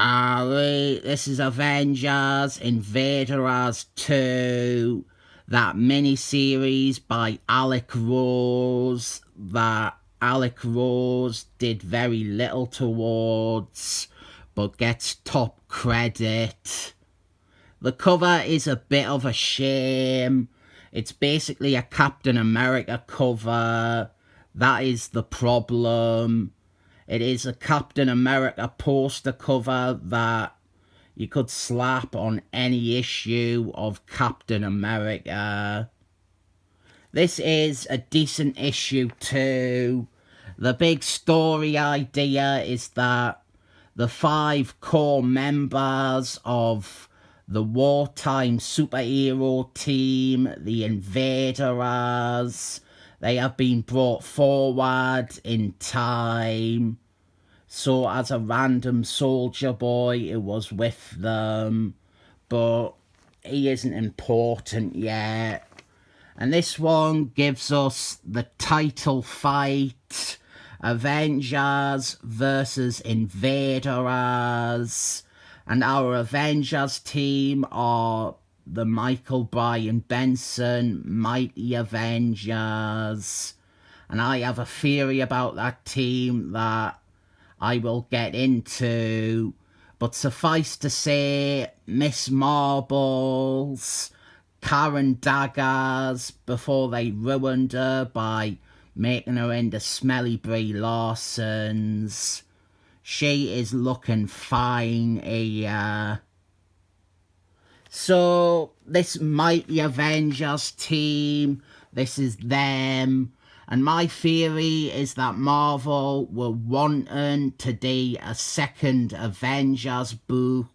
Alright, this is Avengers, Invaders 2, that mini-series by Alec Rose, that Alec Rose did very little towards, but gets top credit. The cover is a bit of a shame. It's basically a Captain America cover. That is the problem. It is a Captain America poster cover that you could slap on any issue of Captain America. This is a decent issue too. The big story idea is that the 5 core members of the wartime superhero team, the Invaders, they have been brought forward in time. So as a random soldier boy, it was with them, but he isn't important yet. And this one gives us the title fight, Avengers versus Invaders. And our Avengers team are the Michael Bryan Benson Mighty Avengers. And I have a theory about that team that I will get into. But suffice to say, Miss Marbles, Karen Daggers, before they ruined her by making her into Smelly Brie Larson's. She is looking fine here. So, this Mighty Avengers team, this is them. And my theory is that Marvel were wanting to do a second Avengers book.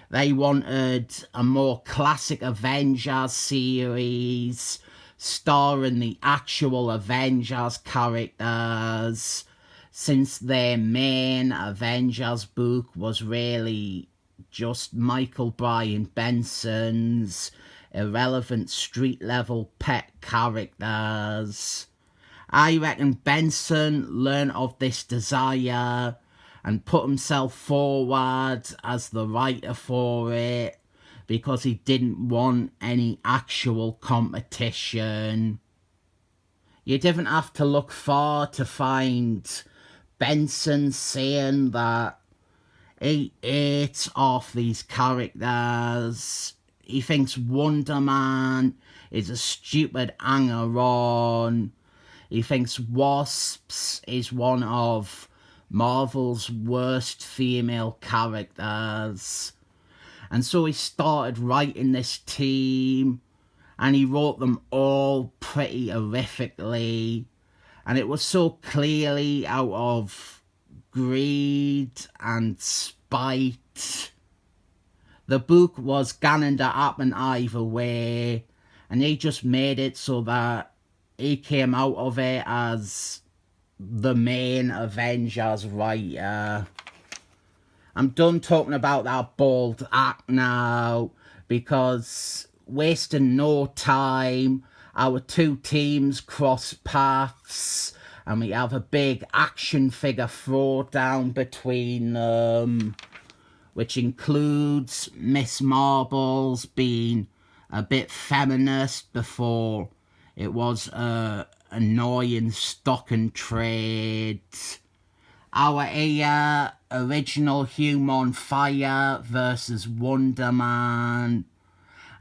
They wanted a more classic Avengers series starring the actual Avengers characters, since their main Avengers book was really just Michael Bryan Benson's irrelevant street-level pet characters. I reckon Benson learned of this desire and put himself forward as the writer for it because he didn't want any actual competition. You didn't have to look far to find Benson saying that he hates off these characters. He thinks Wonder Man is a stupid hanger-on. He thinks Wasps is one of Marvel's worst female characters. And so he started writing this team, and he wrote them all pretty horrifically. And it was so clearly out of greed and spite. The book was going to happen either way, and he just made it so that he came out of it as the main Avengers writer. I'm done talking about that bald act now, because wasting no time, our 2 teams cross paths, and we have a big action figure throwdown between them, which includes Miss Marbles being a bit feminist before it was a annoying stock and trade. Our original Human Fire versus Wonder Man.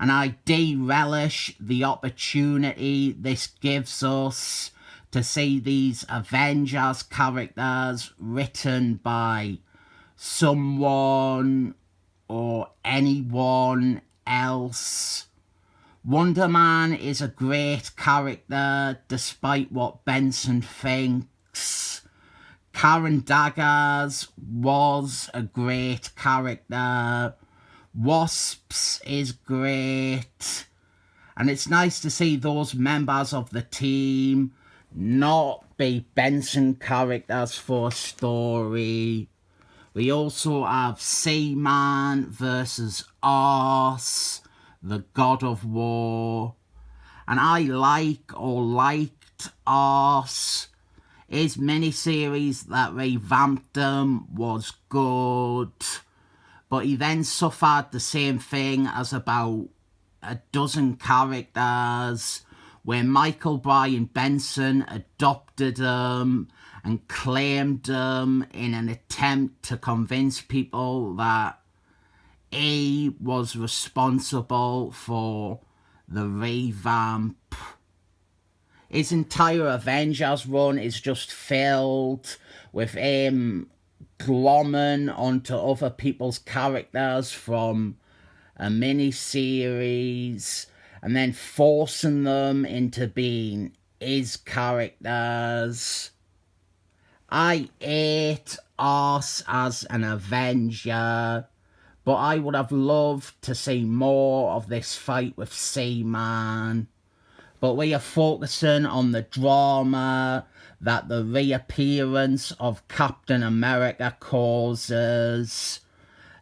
And I relish the opportunity this gives us to see these Avengers characters written by someone or anyone else. Wonder Man is a great character despite what Benson thinks. Karen Daggers was a great character. Wasps is great. And it's nice to see those members of the team not be Benson characters for a story. We also have Seaman versus Arse, the God of War. And I liked Arse. His miniseries that revamped him was good, but he then suffered the same thing as about a dozen characters where Michael Bryan Benson adopted him and claimed him in an attempt to convince people that he was responsible for the revamp. His entire Avengers run is just filled with him glomming onto other people's characters from a mini-series and then forcing them into being his characters. I hate us as an Avenger, but I would have loved to see more of this fight with Seaman. But we are focusing on the drama that the reappearance of Captain America causes.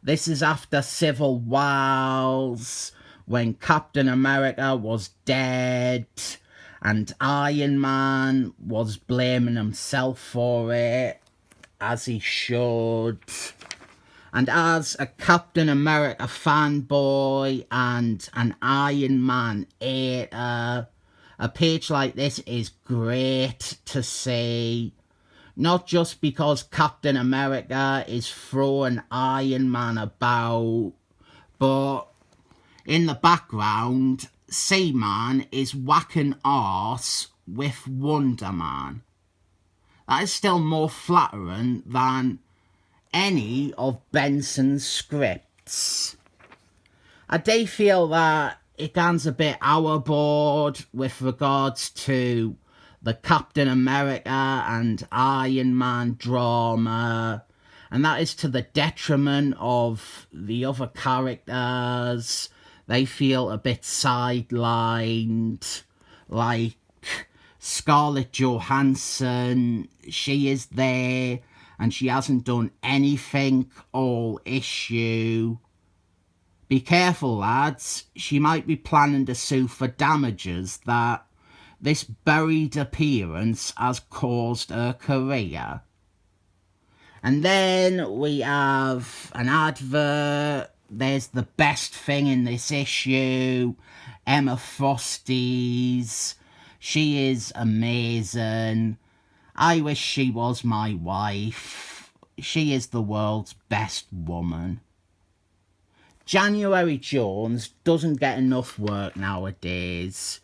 This is after Civil Wars, when Captain America was dead and Iron Man was blaming himself for it, as he should. And as a Captain America fanboy and an Iron Man hater, a page like this is great to see. Not just because Captain America is throwing Iron Man about, but in the background, Seaman is whacking arse with Wonder Man. That is still more flattering than any of Benson's scripts. I do feel that it gets a bit overboard with regards to the Captain America and Iron Man drama, and that is to the detriment of the other characters. They feel a bit sidelined, like Scarlett Johansson. She is there and she hasn't done anything all issue. Be careful, lads. She might be planning to sue for damages that this buried appearance has caused her career. And then we have an advert. There's the best thing in this issue, Emma Frosty's. She is amazing. I wish she was my wife. She is the world's best woman. January Jones doesn't get enough work nowadays.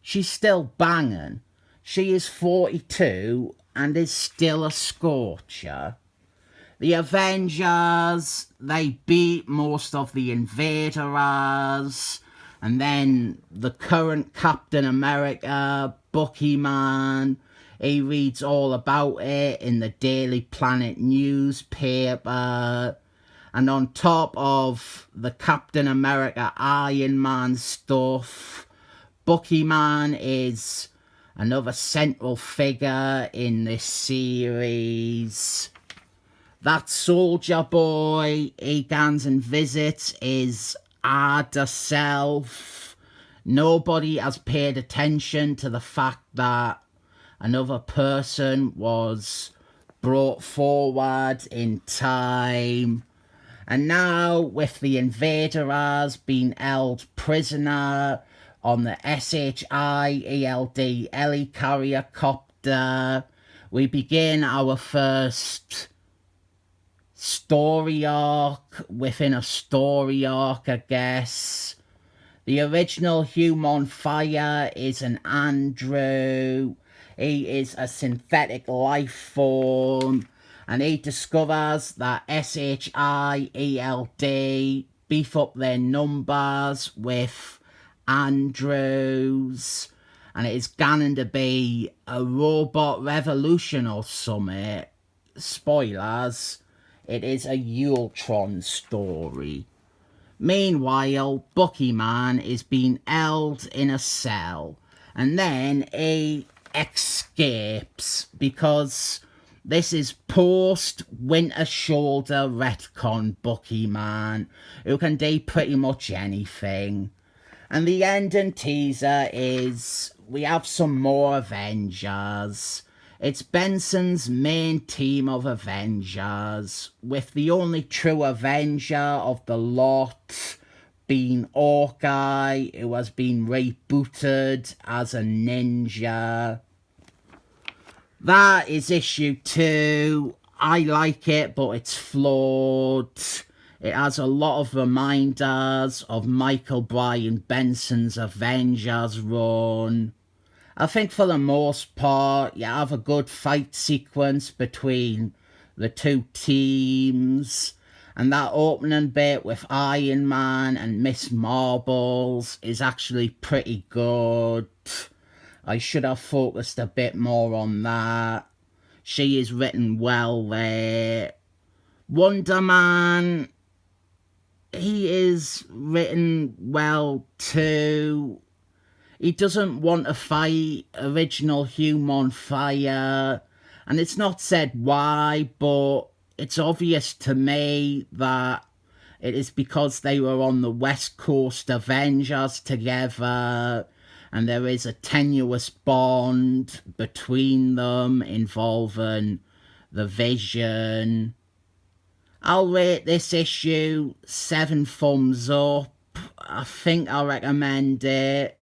She's still banging. She is 42 and is still a scorcher. The Avengers, they beat most of the Invaders, and then the current Captain America, Bucky Man, he reads all about it in the Daily Planet newspaper. And on top of the Captain America Iron Man stuff, Bucky Man is another central figure in this series. That soldier boy he goes and visits his harder self. Nobody has paid attention to the fact that another person was brought forward in time. And now, with the Invaders being held prisoner on the SHIELD helicarrier copter, we begin our first story arc within a story arc, I guess. The original Human Fire is an andrew. He is a synthetic life form. And he discovers that SHIELD beef up their numbers with andrews. And it is going to be a robot revolution or something. Spoilers, it is a Ultron story. Meanwhile, Bucky Man is being held in a cell. And then he escapes because this is post-Winter Soldier retcon Bucky Man, who can do pretty much anything. And the ending teaser is we have some more Avengers. It's Benson's main team of Avengers, with the only true Avenger of the lot being Hawkeye, who has been rebooted as a ninja. That is issue 2. I like it, but it's flawed. It has a lot of reminders of Michael Bryan Benson's Avengers run. I think for the most part, you have a good fight sequence between the two teams. And that opening bit with Iron Man and Miss Marbles is actually pretty good. I should have focused a bit more on that. She is written well there. Wonder Man, he is written well too. He doesn't want to fight Original Human Fire, and it's not said why, but it's obvious to me that it is because they were on the West Coast Avengers together, and there is a tenuous bond between them involving the Vision. I'll rate this issue 7 thumbs up. I think I'll recommend it.